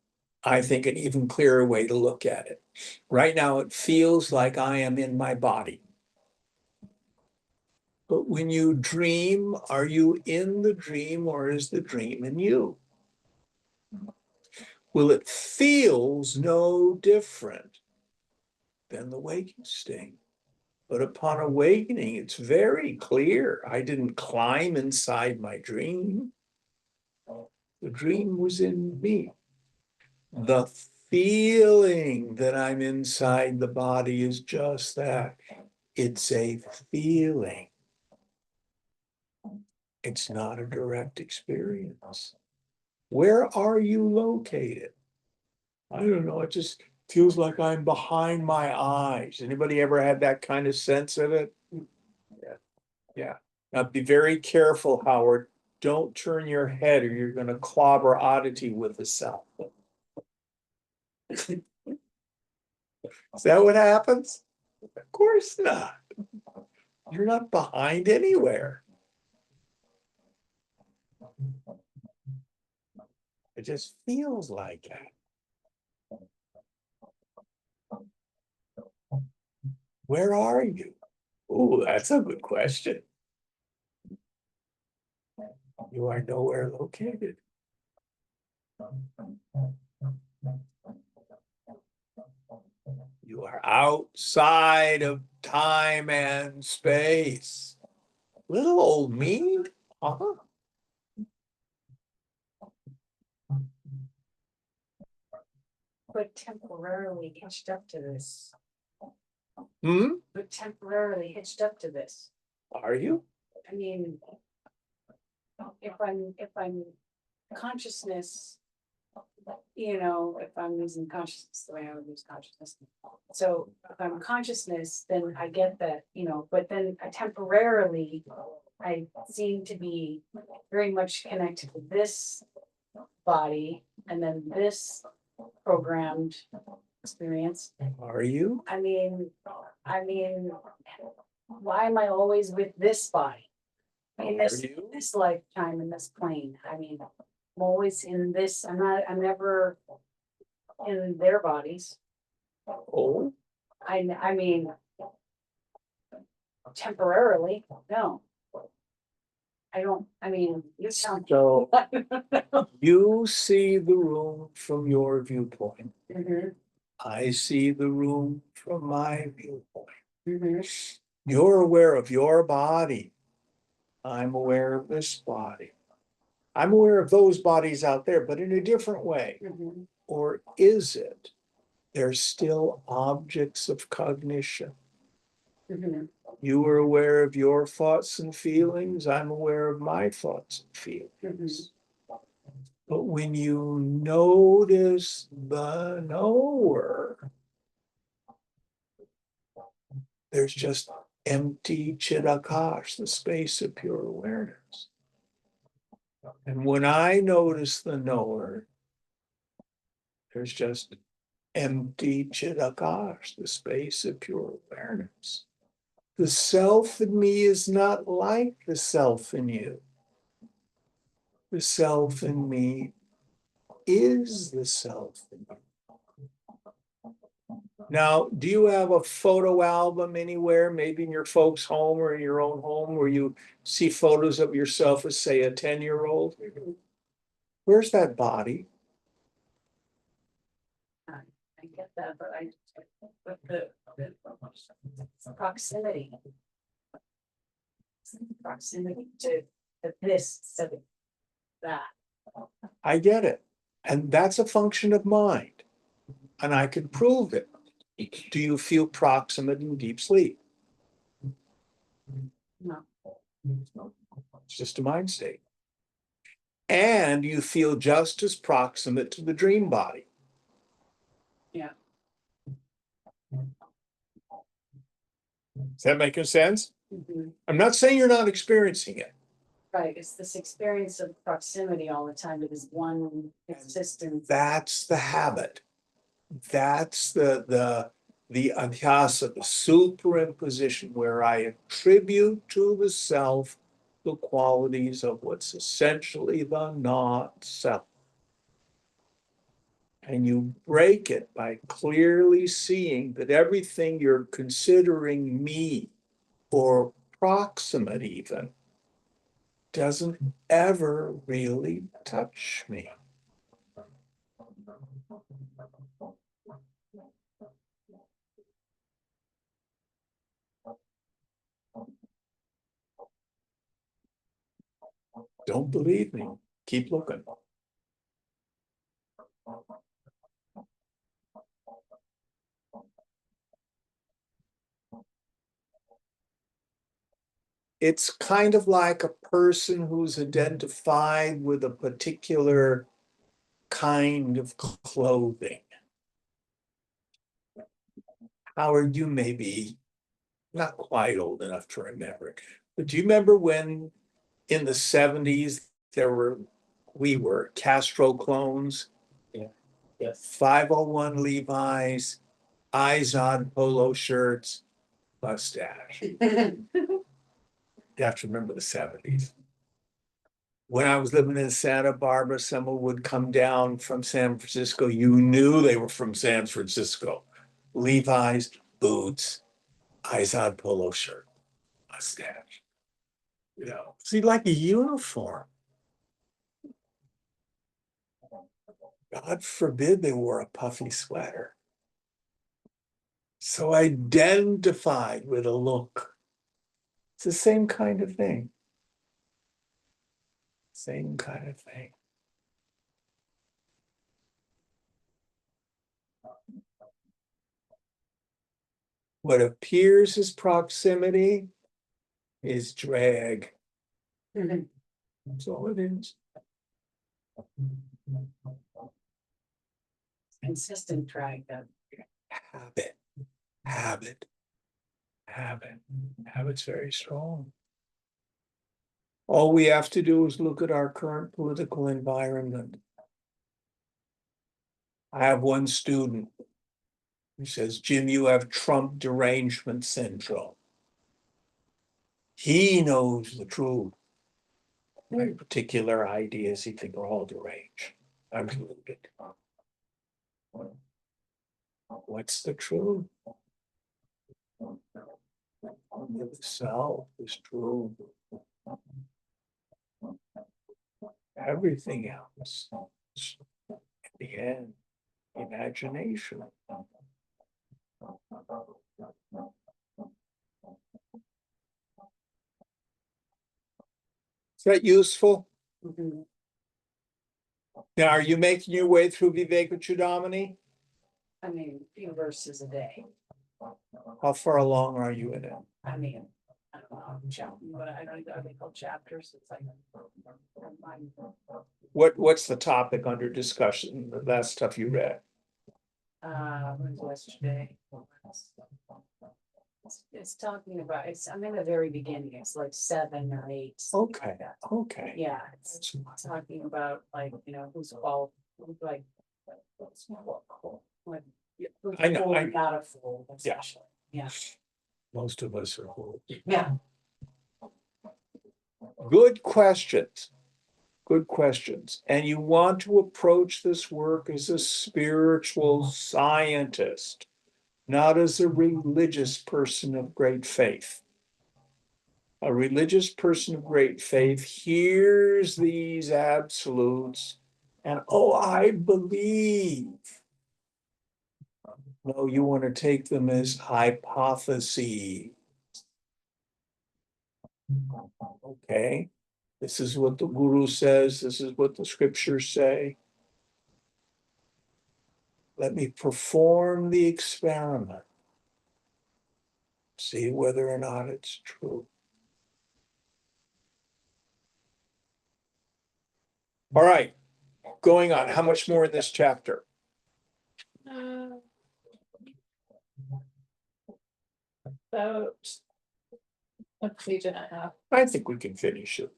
I think an even clearer way to look at it. Right now, it feels like I am in my body. But when you dream, are you in the dream or is the dream in you? Well, it feels no different than the waking state. But upon awakening, it's very clear. I didn't climb inside my dream. The dream was in me. The feeling that I'm inside the body is just that. It's a feeling. It's not a direct experience. Where are you located? I don't know. It just feels like I'm behind my eyes. Anybody ever had that kind of sense of it? Yeah. Yeah. Now be very careful, Howard. Don't turn your head or you're gonna clobber oddity with the self. Is that what happens? Of course not. You're not behind anywhere. It just feels like that. Where are you? Oh, that's a good question. You are nowhere located. You are outside of time and space. Little old me, huh? But temporarily hitched up to this, Hmm? but temporarily hitched up to this. Are you? I mean, if I'm consciousness, if I'm using consciousness the way I would use consciousness. So if I'm consciousness, then I get that, but then I temporarily, I seem to be very much connected to this body and then this programmed experience. Are you? I mean, why am I always with this body? In Are this, you? this lifetime, in this plane, I mean, I'm always in this, I'm never in their bodies. Oh, I mean, temporarily, no. You sound. so you see the room from your viewpoint. Mhm, I see the room from my viewpoint. mhm, You're aware of your body. I'm aware of this body. I'm aware of those bodies out there, but in a different way. mhm, Or is it? They're still objects of cognition. mhm, You are aware of your thoughts and feelings. I'm aware of my thoughts and feelings. But when you notice the knower, there's just empty Chidakash, the space of pure awareness. And when I notice the knower, there's just empty Chidakash, the space of pure awareness. The self in me is not like the self in you. The self in me is the self in you. Now, do you have a photo album anywhere, maybe in your folks' home or in your own home, where you see photos of yourself as, say, a 10-year-old? Where's that body? I get that, but the proximity. Proximity to this, to that. I get it. And that's a function of mind. And I can prove it. Do you feel proximate in deep sleep? No. It's just a mind state. And you feel just as proximate to the dream body. Yeah. Is that making sense? Mhm. I'm not saying you're not experiencing it. Right, it's this experience of proximity all the time, it is one consistent. That's the habit. That's the adhyasa, the superimposition where I attribute to the self the qualities of what's essentially the not self. And you break it by clearly seeing that everything you're considering me or proximate even doesn't ever really touch me. Don't believe me? Keep looking. It's kind of like a person who's identified with a particular kind of clothing. Howard, you may be not quite old enough to remember it, but do you remember when in the 70s we were Castro clones? Yes. 501 Levi's, Izod polo shirts, mustache. You have to remember the 70s. When I was living in Santa Barbara, someone would come down from San Francisco. You knew they were from San Francisco. Levi's, boots, Izod polo shirt, mustache. You know, see, like a uniform. God forbid they wore a puffy sweater. So identified with a look. It's the same kind of thing. Same kind of thing. What appears as proximity is drag. That's all it is. Consistent drag though. Habit, habit, habit. Habit's very strong. All we have to do is look at our current political environment. I have one student who says, Jim, you have Trump derangement syndrome. He knows the truth. My particular ideas, he think are all deranged. I'm deluded. What's the truth? Only the self is true. Everything else, in the end, imagination. Is that useful? Mhm. Now, are you making your way through Vivekachudamani? I mean, a few verses a day. How far along are you in it? I mean, I don't know, but I don't know, they call chapters, it's like. What's the topic under discussion, that stuff you read? When was yesterday? It's talking about, I'm in the very beginning, it's like 7 or 8. something like Okay, that. okay. Yeah, it's talking about like, who's all, like. Like, who's I know, full I- and not a fool, Yeah. essentially. Yeah, Most of us are old. yeah. Good questions. Good questions. And you want to approach this work as a spiritual scientist, not as a religious person of great faith. A religious person of great faith hears these absolutes and, oh, I believe. No, you want to take them as hypotheses. Okay, this is what the guru says, this is what the scriptures say. Let me perform the experiment. See whether or not it's true. All right, going on. How much more in this chapter? About a page and a half. I think we can finish it.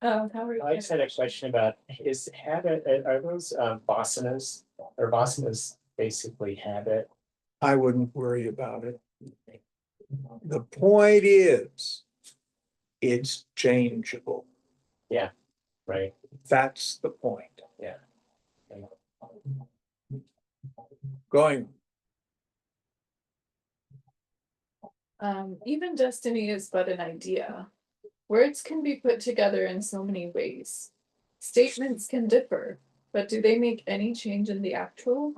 Oh, how are you? I just had a question about is habit, are those vasanas, or vasanas basically habit? I wouldn't worry about it. The point is, it's changeable. Right. That's the point. Yeah. Going. Even destiny is but an idea. Words can be put together in so many ways. Statements can differ, but do they make any change in the actual?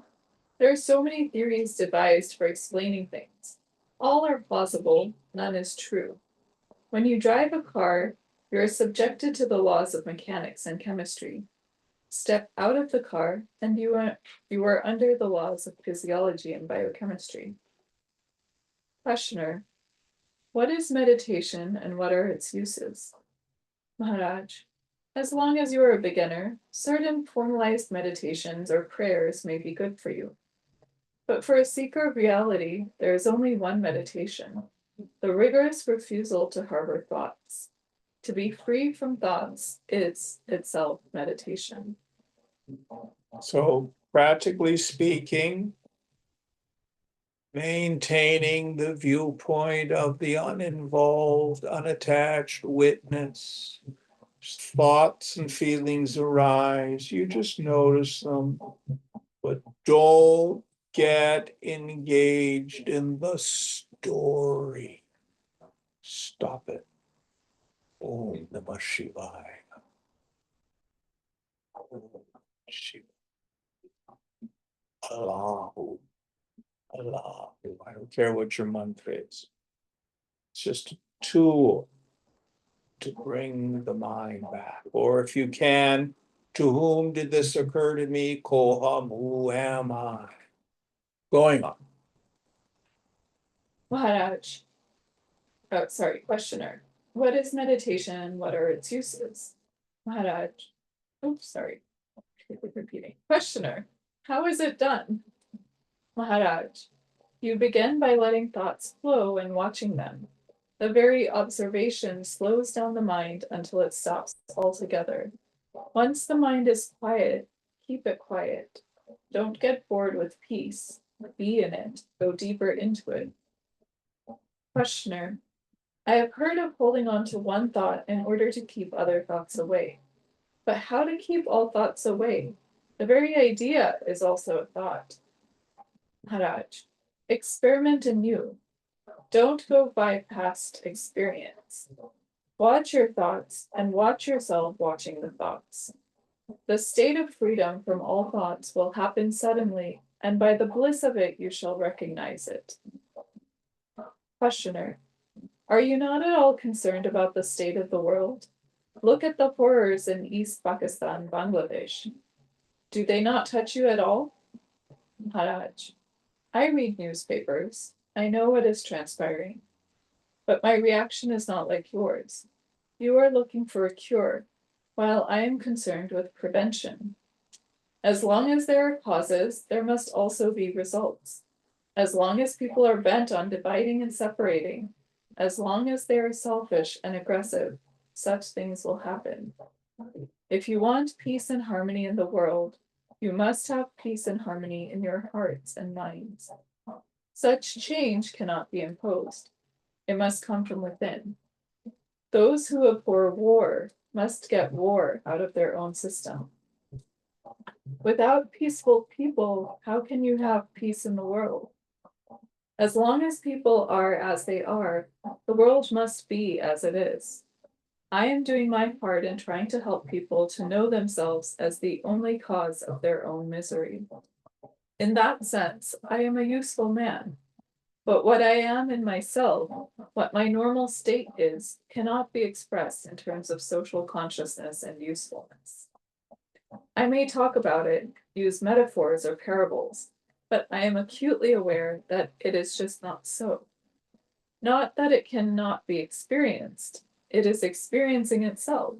There are so many theories devised for explaining things. All are plausible, none is true. When you drive a car, You are subjected to the laws of mechanics and chemistry. Step out of the car, and you are under the laws of physiology and biochemistry. Questioner: what is meditation and what are its uses? Maharaj: as long as you are a beginner, certain formalized meditations or prayers may be good for you. But for a seeker of reality, there is only one meditation: the rigorous refusal to harbor thoughts. To be free from thoughts is itself meditation. So practically speaking, maintaining the viewpoint of the uninvolved, unattached witness. Thoughts and feelings arise, you just notice them, but don't get engaged in the story. Stop it. Om Namah Shivaya. Om Shiva. Allahu. Allahu. I don't care what your mantra is. It's just a tool to bring the mind back. Or if you can, to whom did this occur to me? Koham, who am I? Going on. Maharaj. Oh, sorry, questioner. What is meditation and what are its uses? Maharaj. Oops, sorry. Keep repeating. Questioner. How is it done? Maharaj. You begin by letting thoughts flow and watching them. The very observation slows down the mind until it stops altogether. Once the mind is quiet, keep it quiet. Don't get bored with peace. Be in it. Go deeper into it. Questioner: I have heard of holding on to one thought in order to keep other thoughts away. But how to keep all thoughts away? The very idea is also a thought. Maharaj: experiment anew. Don't go by past experience. Watch your thoughts and watch yourself watching the thoughts. The state of freedom from all thoughts will happen suddenly, and by the bliss of it you shall recognize it. Questioner: are you not at all concerned about the state of the world? Look at the horrors in East Pakistan, Bangladesh. Do they not touch you at all? Maharaj: I read newspapers. I know what is transpiring. But my reaction is not like yours. You are looking for a cure, while I am concerned with prevention. As long as there are causes, there must also be results. As long as people are bent on dividing and separating, as long as they are selfish and aggressive, such things will happen. If you want peace and harmony in the world, you must have peace and harmony in your hearts and minds. Such change cannot be imposed. It must come from within. Those who abhor war must get war out of their own system. Without peaceful people, how can you have peace in the world? As long as people are as they are, the world must be as it is. I am doing my part in trying to help people to know themselves as the only cause of their own misery. In that sense, I am a useful man. But what I am in myself, what my normal state is, cannot be expressed in terms of social consciousness and usefulness. I may talk about it, use metaphors or parables, but I am acutely aware that it is just not so. Not that it cannot be experienced, it is experiencing itself,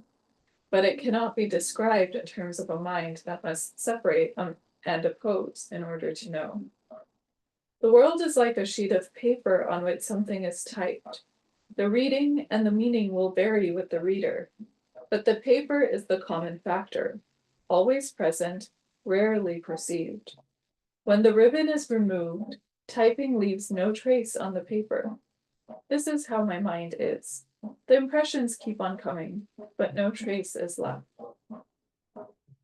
but it cannot be described in terms of a mind that must separate and oppose in order to know. The world is like a sheet of paper on which something is typed. The reading and the meaning will vary with the reader, but the paper is the common factor, always present, rarely perceived. When the ribbon is removed, typing leaves no trace on the paper. This is how my mind is. The impressions keep on coming, but no trace is left.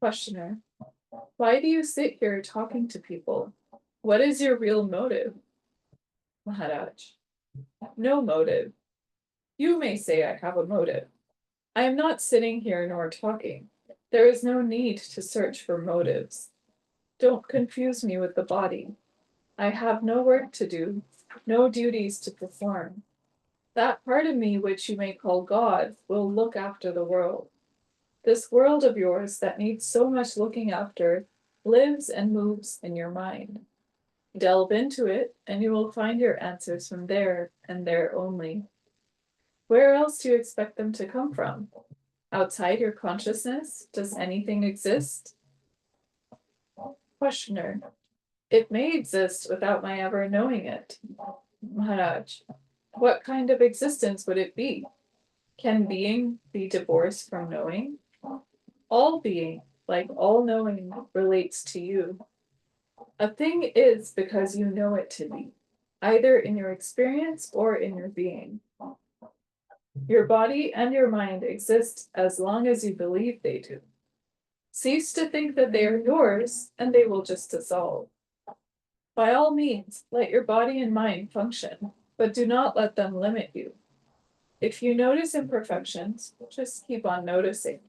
Questioner: why do you sit here talking to people? What is your real motive? Maharaj: no motive. You may say I have a motive. I am not sitting here nor talking. There is no need to search for motives. Don't confuse me with the body. I have no work to do, no duties to perform. That part of me which you may call God will look after the world. This world of yours that needs so much looking after lives and moves in your mind. Delve into it, and you will find your answers from there and there only. Where else do you expect them to come from? Outside your consciousness, does anything exist? Questioner. It may exist without my ever knowing it. Maharaj. What kind of existence would it be? Can being be divorced from knowing? All being, like all knowing, relates to you. A thing is because you know it to be, either in your experience or in your being. Your body and your mind exist as long as you believe they do. Cease to think that they are yours, and they will just dissolve. By all means, let your body and mind function, but do not let them limit you. If you notice imperfections, just keep on noticing.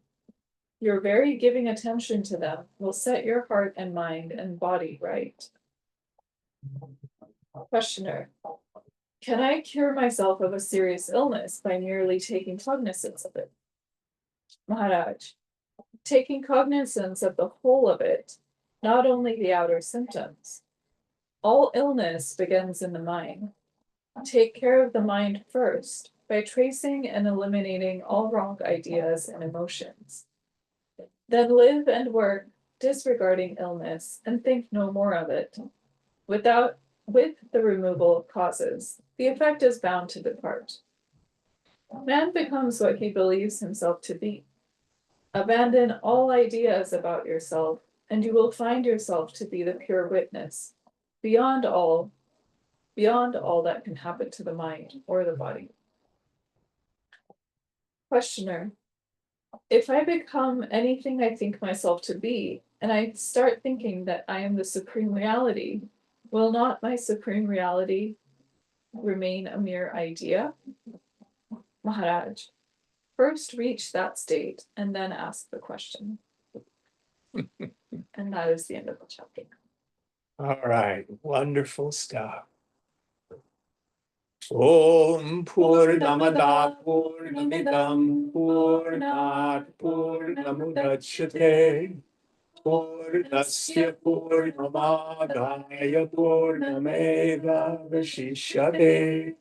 Your very giving attention to them will set your heart and mind and body right. Questioner. Can I cure myself of a serious illness by merely taking cognizance of it? Maharaj. Taking cognizance of the whole of it, not only the outer symptoms. All illness begins in the mind. Take care of the mind first by tracing and eliminating all wrong ideas and emotions. Then live and work disregarding illness and think no more of it. With the removal of causes, the effect is bound to depart. Man becomes what he believes himself to be. Abandon all ideas about yourself, and you will find yourself to be the pure witness, beyond all that can happen to the mind or the body. Questioner. If I become anything I think myself to be, and I start thinking that I am the supreme reality, will not my supreme reality remain a mere idea? Maharaj, first reach that state and then ask the question. And that is the end of the chapter. All right, wonderful stuff. Om Purnamada Purnamidam Purnat Purnamudachyate Purnasya Purnamadaya Purnameva Vashishyate.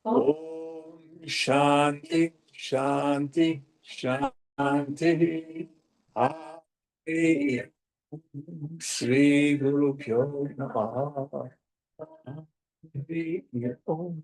Om Shanti Shanti Shanti. Hari Sri Guru Pyo Namaha. Hari Om.